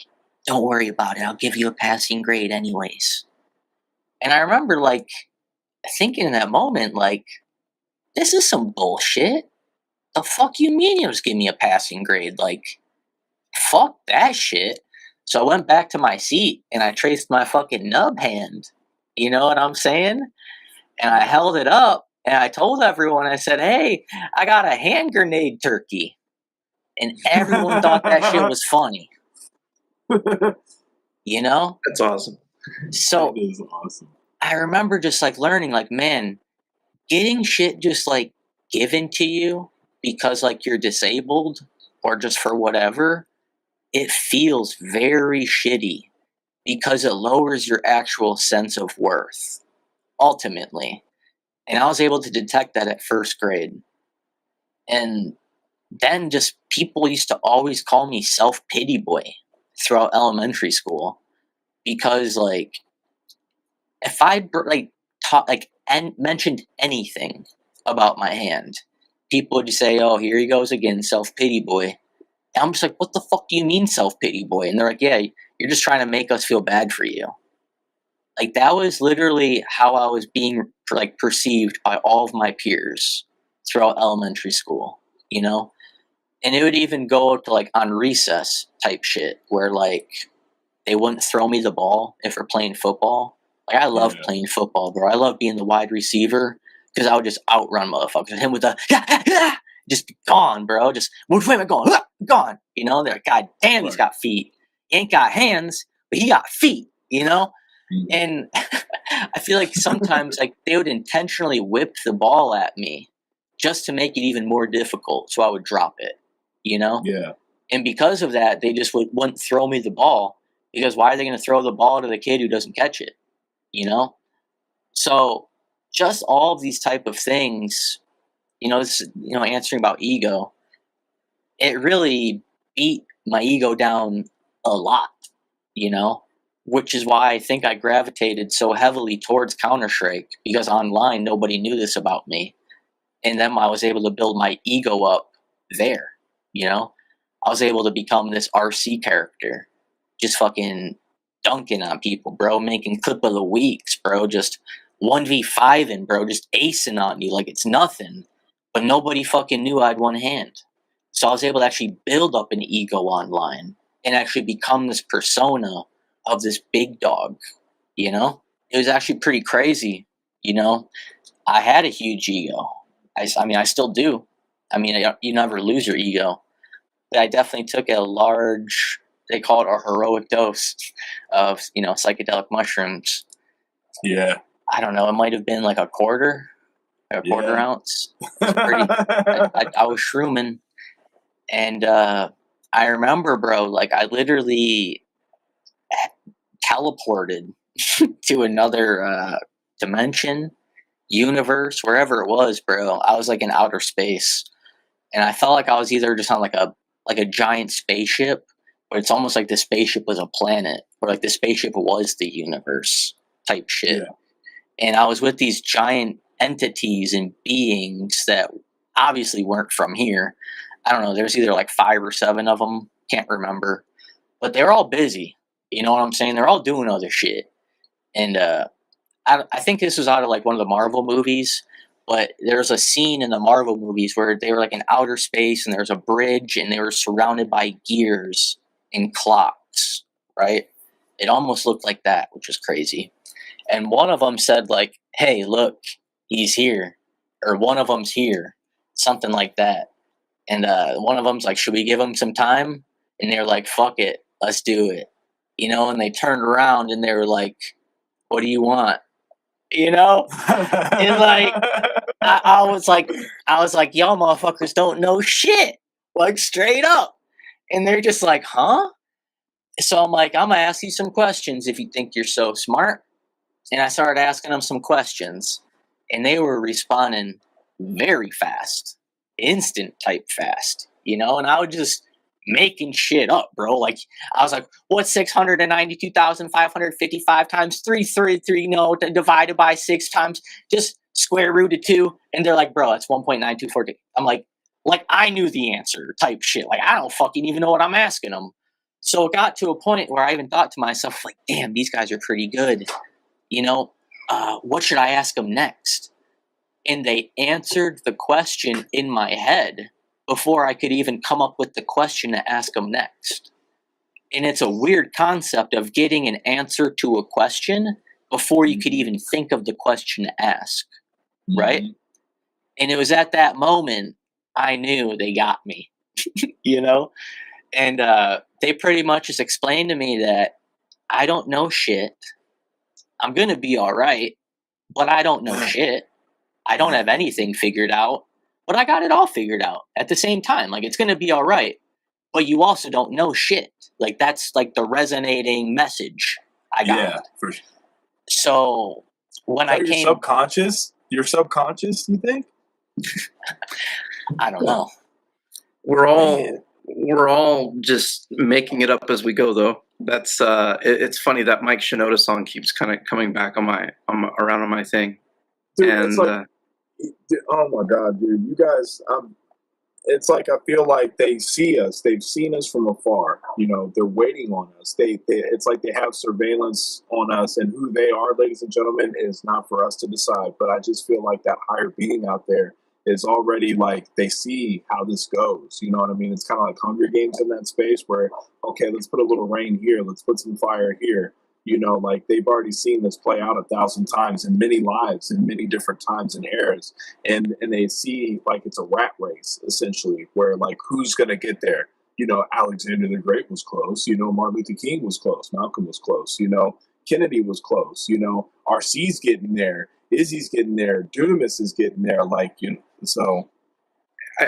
don't worry about it. I'll give you a passing grade anyways. And I remember, like, thinking in that moment, like, this is some bullshit. The fuck you mean you'll just give me a passing grade? Like, fuck that shit. So I went back to my seat and I traced my fucking nub hand. You know what I'm saying? And I held it up and I told everyone, I said, hey, I got a hand grenade turkey. And everyone thought that shit was funny. That's awesome. So That is awesome. I remember just like learning, like, man, getting shit just like given to you because like you're disabled or just for whatever, it feels very shitty because it lowers your actual sense of worth, ultimately. And I was able to detect that at first grade. And then just people used to always call me self-pity boy throughout elementary school, because like if I like taught like and mentioned anything about my hand, people would just say, "Oh, here he goes again, self-pity boy." And I'm just like, "What the fuck do you mean self-pity boy?" And they're like, "Yeah, you're just trying to make us feel bad for you." Like that was literally how I was being like perceived by all of my peers throughout elementary school, you know? And it would even go to like on recess type shit where like they wouldn't throw me the ball if we're playing football. Like I love playing football, bro. I love being the wide receiver because I would just outrun motherfuckers. And him with the just be gone, bro. Just which way am I going? Gone. You know, they're like, God damn, he's got feet. He ain't got hands, but he got feet, you know? And I feel like sometimes like they would intentionally whip the ball at me just to make it even more difficult, so I would drop it, you know? Yeah. And because of that, they just wouldn't throw me the ball, because why are they going to throw the ball to the kid who doesn't catch it, you know? So just all of these type of things, you know, this, you know, answering about ego, it really beat my ego down a lot, you know? Which is why I think I gravitated so heavily towards Counter-Strike, because online nobody knew this about me. And then I was able to build my ego up there, you know? I was able to become this RC character, just fucking dunking on people, bro, making clip of the weeks, bro, just 1v5ing, bro, just acing on you like it's nothing. But nobody fucking knew I had one hand. So I was able to actually build up an ego online and actually become this persona of this big dog, you know? It was actually pretty crazy, you know? I had a huge ego. I mean, I still do. I mean, you never lose your ego. But I definitely took a large, they call it a heroic dose of, you know, psychedelic mushrooms. Yeah. I don't know, it might have been like a quarter ounce. I was shrooming. And I remember, bro, like I literally teleported to another dimension, universe, wherever it was, bro. I was like in outer space, and I felt like I was either just on like a giant spaceship, but it's almost like the spaceship was a planet, or like the spaceship was the universe type shit. Yeah. And I was with these giant entities and beings that obviously weren't from here. I don't know. There's either like 5 or 7 of them. Can't remember. But they're all busy. You know what I'm saying? They're all doing other shit. And I think this was out of like one of the Marvel movies. But there's a scene in the Marvel movies where they were like in outer space and there was a bridge and they were surrounded by gears and clocks, right? It almost looked like that, which was crazy. And one of them said like, "Hey, look, he's here," or "One of them's here," something like that. And one of them's like, "Should we give him some time?" And they're like, "Fuck it, let's do it," you know. And they turned around and they were like, "What do you want?" You know. And like, I was like, "Y'all motherfuckers don't know shit," like straight up. And they're just like, "Huh?" So I'm like, "I'm gonna ask you some questions if you think you're so smart." And I started asking them some questions, and they were responding very fast, instant type fast, you know. And I was just making shit up, bro. Like I was like, "What's 692,555 times 333? You know, divided by 6 times just square root of 2?" And they're like, "Bro, that's 1.9242." I'm like I knew the answer type shit. Like I don't fucking even know what I'm asking them. So it got to a point where I even thought to myself, like, "Damn, these guys are pretty good. You know, what should I ask them next?" And they answered the question in my head before I could even come up with the question to ask them next. And it's a weird concept of getting an answer to a question before you could even think of the question to ask, right? And it was at that moment I knew they got me, you know? And they pretty much just explained to me that I don't know shit. I'm going to be all right, but I don't know shit. I don't have anything figured out, but I got it all figured out at the same time. Like, it's going to be all right, but you also don't know shit. Like, that's like the resonating message I got. Yeah, for sure. So when Is I that your came, subconscious? Your subconscious, you think? I don't know. We're Man. all just making it up as we go, though. That's it's funny that Mike Shinoda song keeps kind of coming back on around on my thing, Dude, and it's like, oh my God, dude, you guys, it's like I feel like they see us. They've seen us from afar. You know, they're waiting on us. It's like they have surveillance on us, and who they are, ladies and gentlemen, is not for us to decide. But I just feel like that higher being out there is already like they see how this goes. You know what I mean? It's kind of like Hunger Games in that space where, okay, let's put a little rain here, let's put some fire here. You know, like they've already seen this play out 1,000 times in many lives in many different times and eras, and they see like it's a rat race essentially, where like who's gonna get there. You know, Alexander the Great was close. You know, Martin Luther King was close. Malcolm was close. You know, Kennedy was close. You know, RC's getting there. Izzy's getting there. Dunamis is getting there. Like, you know, so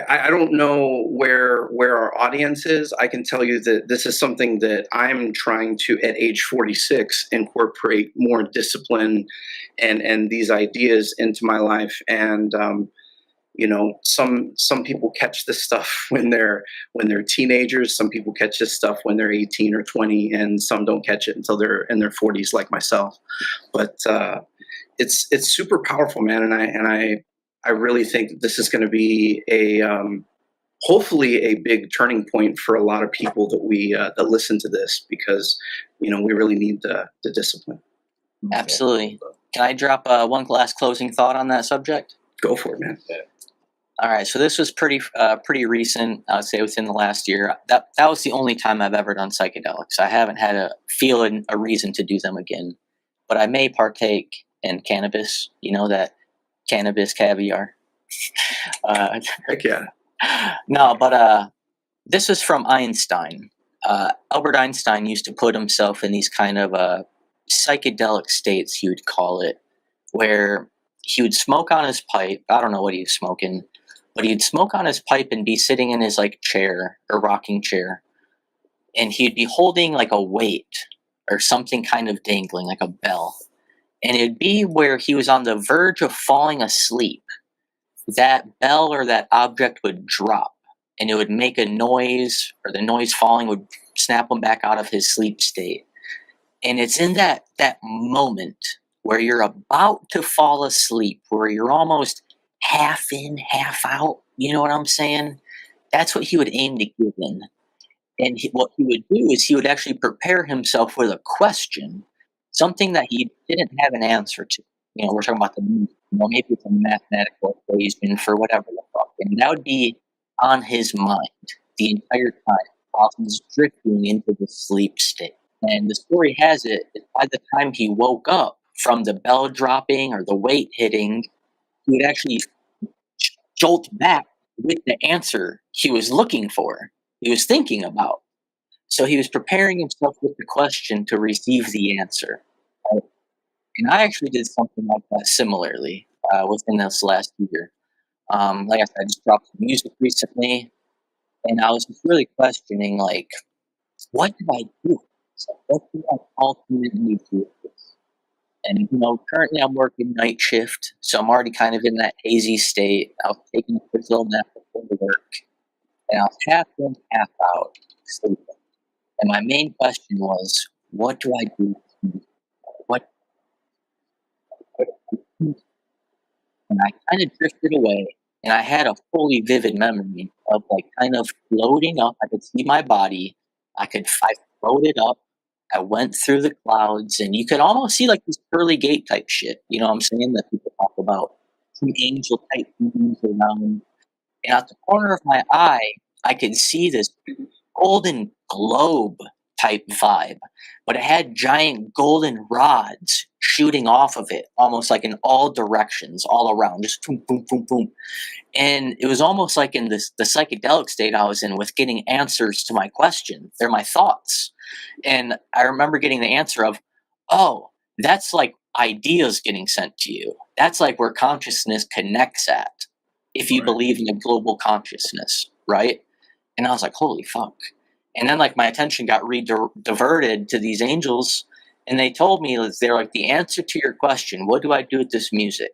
I don't know where our audience is. I can tell you that this is something that I'm trying to, at age 46, incorporate more discipline and these ideas into my life. And you know, some people catch this stuff when they're teenagers. Some people catch this stuff when they're 18 or 20, and some don't catch it until they're in their 40s, like myself. But it's super powerful, man. And I really think that this is going to be a hopefully a big turning point for a lot of people that that listen to this, because you know we really need the discipline. Absolutely. Can I drop one last closing thought on that subject? Go for it, man. All right, so this was pretty recent. I would say within the last year. That was the only time I've ever done psychedelics. I haven't had a reason to do them again, but I may partake in cannabis. You know, that cannabis caviar. Heck yeah. No, but this was from Einstein. Albert Einstein used to put himself in these kind of psychedelic states, he would call it, where he would smoke on his pipe. I don't know what he was smoking, but he'd smoke on his pipe and be sitting in his like chair or rocking chair, and he'd be holding like a weight or something kind of dangling like a bell, and it'd be where he was on the verge of falling asleep. That bell or that object would drop, and it would make a noise, or the noise falling would snap him back out of his sleep state. And it's in that moment where you're about to fall asleep, where you're almost half in, half out. You know what I'm saying? That's what he would aim to get in. And what he would do is he would actually prepare himself with a question, something that he didn't have an answer to. You know, we're talking about maybe it's a mathematical equation for whatever the fuck. And that would be on his mind the entire time while he's drifting into the sleep state. And the story has it that by the time he woke up from the bell dropping or the weight hitting, he would actually jolt back with the answer he was looking for, he was thinking about. So he was preparing himself with the question to receive the answer. Right? And I actually did something like that similarly within this last year. Like I said, I just dropped some music recently, and I was just really questioning, like, what do I do? So what do I ultimately do with this? And, you know, currently I'm working night shift, so I'm already kind of in that hazy state. I was taking a quick little nap before work, and I was half in, half out, sleeping. And my main question was, what do I do with this? What? And I kind of drifted away, and I had a fully vivid memory of like kind of floating up. I could see my body. I floated up. I went through the clouds, and you could almost see like this pearly gate type shit. You know what I'm saying? That people talk about. Some angel type beings around. And at the corner of my eye, I could see this golden globe type vibe, but it had giant golden rods shooting off of it, almost like in all directions, all around, just boom, boom, boom, boom. And it was almost like in the psychedelic state I was in, with getting answers to my question. They're my thoughts. And I remember getting the answer of, oh, that's like ideas getting sent to you. That's like where consciousness connects at, if you believe in a global consciousness, right? And I was like, holy fuck. And then like my attention got diverted to these angels, and they told me, they're like, the answer to your question, what do I do with this music,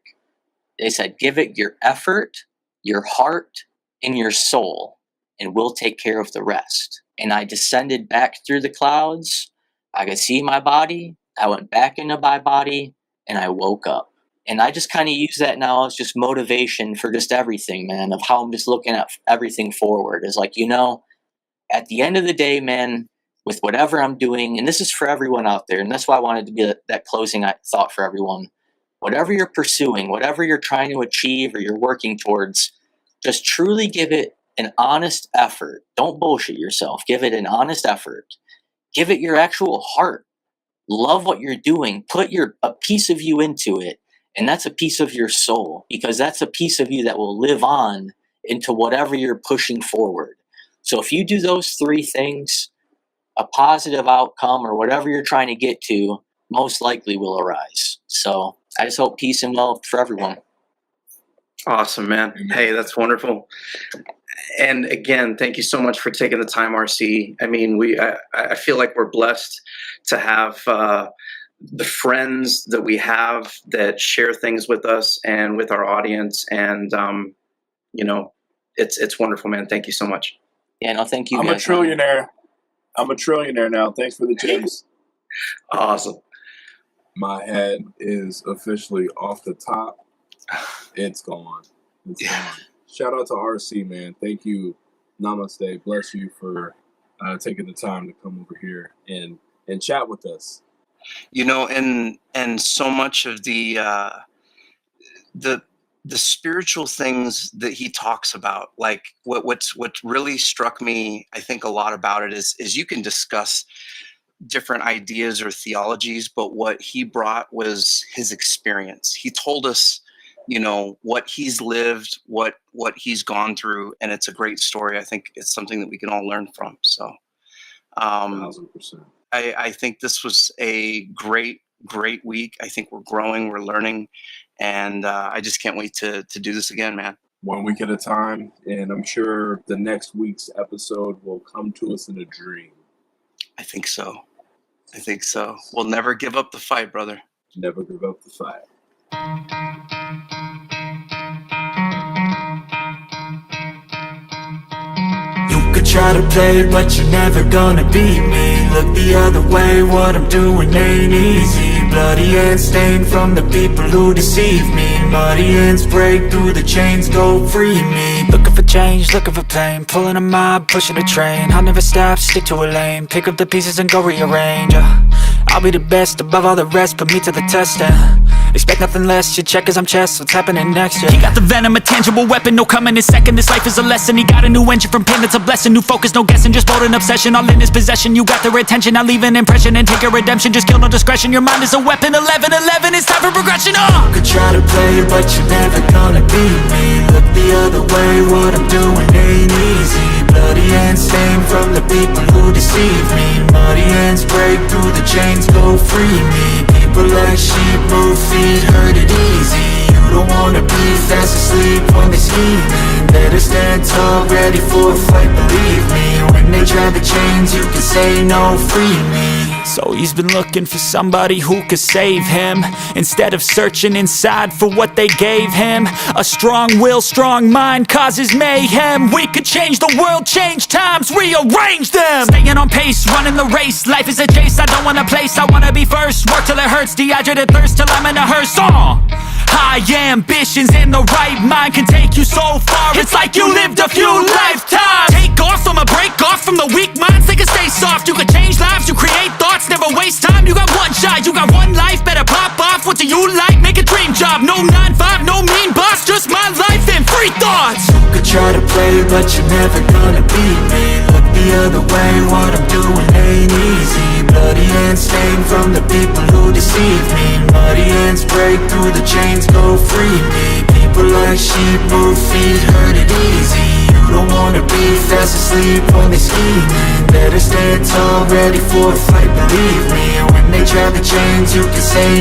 They said, give it your effort, your heart, and your soul, and we'll take care of the rest. And I descended back through the clouds. I could see my body. I went back into my body, and I woke up. And I just kind of use that now as just motivation for just everything, man, of how I'm just looking at everything forward. Is like, at the end of the day, man, with whatever I'm doing, and this is for everyone out there, and that's why I wanted to be that closing thought for everyone. Whatever you're pursuing, whatever you're trying to achieve or you're working towards, just truly give it an honest effort. Don't bullshit yourself. Give it an honest effort. Give it your actual heart. Love what you're doing. Put a piece of you into it. And that's a piece of your soul, because that's a piece of you that will live on into whatever you're pushing forward. So if you do those three things, a positive outcome or whatever you're trying to get to most likely will arise. So I just hope peace and wealth for everyone. Awesome, man. Hey, that's wonderful. And again, thank you so much for taking the time, RC. I mean, I feel like we're blessed to have the friends that we have that share things with us and with our audience. And, it's wonderful, man. Thank you so much. Yeah, no, thank you. I'm guys. a trillionaire. I'm a trillionaire now. Thanks for the tips. Awesome. My head is officially off the top. It's gone. It's gone. Shout out to RC, man. Thank you. Namaste. Bless you for taking the time to come over here and chat with us. And so much of the spiritual things that he talks about, like what really struck me, I think a lot about it is you can discuss different ideas or theologies, but what he brought was his experience. He told us, what he's lived, what he's gone through, and it's a great story. I think it's something that we can all learn from. So, 1000%. I think this was a great week. I think we're growing, we're learning, and I just can't wait to do this again, man. 1 week at a time, and I'm sure the next week's episode will come to us in a dream. I think so. We'll never give up the fight, brother. Never give up the fight. You could try to play, but you're never gonna beat me. Look the other way, what I'm doing ain't easy. Bloody hands stained from the people who deceive me. Muddy hands break through the chains, go free me. Looking for change, looking for pain. Pulling a mob, pushing a train. I'll never stop, stick to a lane. Pick up the pieces and go rearrange. I'll be the best above all the rest, put me to the test. Expect nothing less, your check as I'm chess. What's happening next? He got the venom, a tangible weapon, no coming in second. This life is a lesson. He got a new engine from pain, it's a blessing. New focus, no guessing, just bold and obsession. All in his possession, you got their attention. I'll leave an impression and take a redemption. Just kill, no discretion. Your mind is a weapon. 11-11, it's time for progression. You could try to play, but you're never gonna beat me. Look the other way, what I'm doing ain't easy. Bloody hands stained from the people who deceive me. Muddy hands break through the chains, go free me. People like sheep move feet, hurt it easy. You don't wanna be fast asleep when they scheming. Better stand tall, ready for a fight, believe me. When they drag the chains, you can say no, free me. So he's been looking for somebody who could save him, instead of searching inside for what they gave him. A strong will, strong mind causes mayhem. We could change the world, change times, rearrange them. Staying on pace, running the race. Life is a chase, I don't want a place. I wanna be first, work till it hurts. Dehydrated thirst till I'm in a hearse. High ambitions in the right mind can take you so far. It's like you lived a few lifetimes. Take off, I'ma break off from the weak minds. They can stay soft, you can change lives, you create thoughts. Never waste time, you got one shot, you got one life. Better pop off, what do you like? Make a dream job, no 9-5, no mean boss. Just my life and free thoughts. You could try to play, but you're never gonna beat me. Look the other way, what I'm doing ain't easy. Bloody hands stained from the people who deceive me. Muddy hands break through the chains, go free me. People like sheep move feet, hurt it easy. You don't wanna be fast asleep when they scheming. Better stand tall, ready for a fight, believe me. When they drag the chains, you can say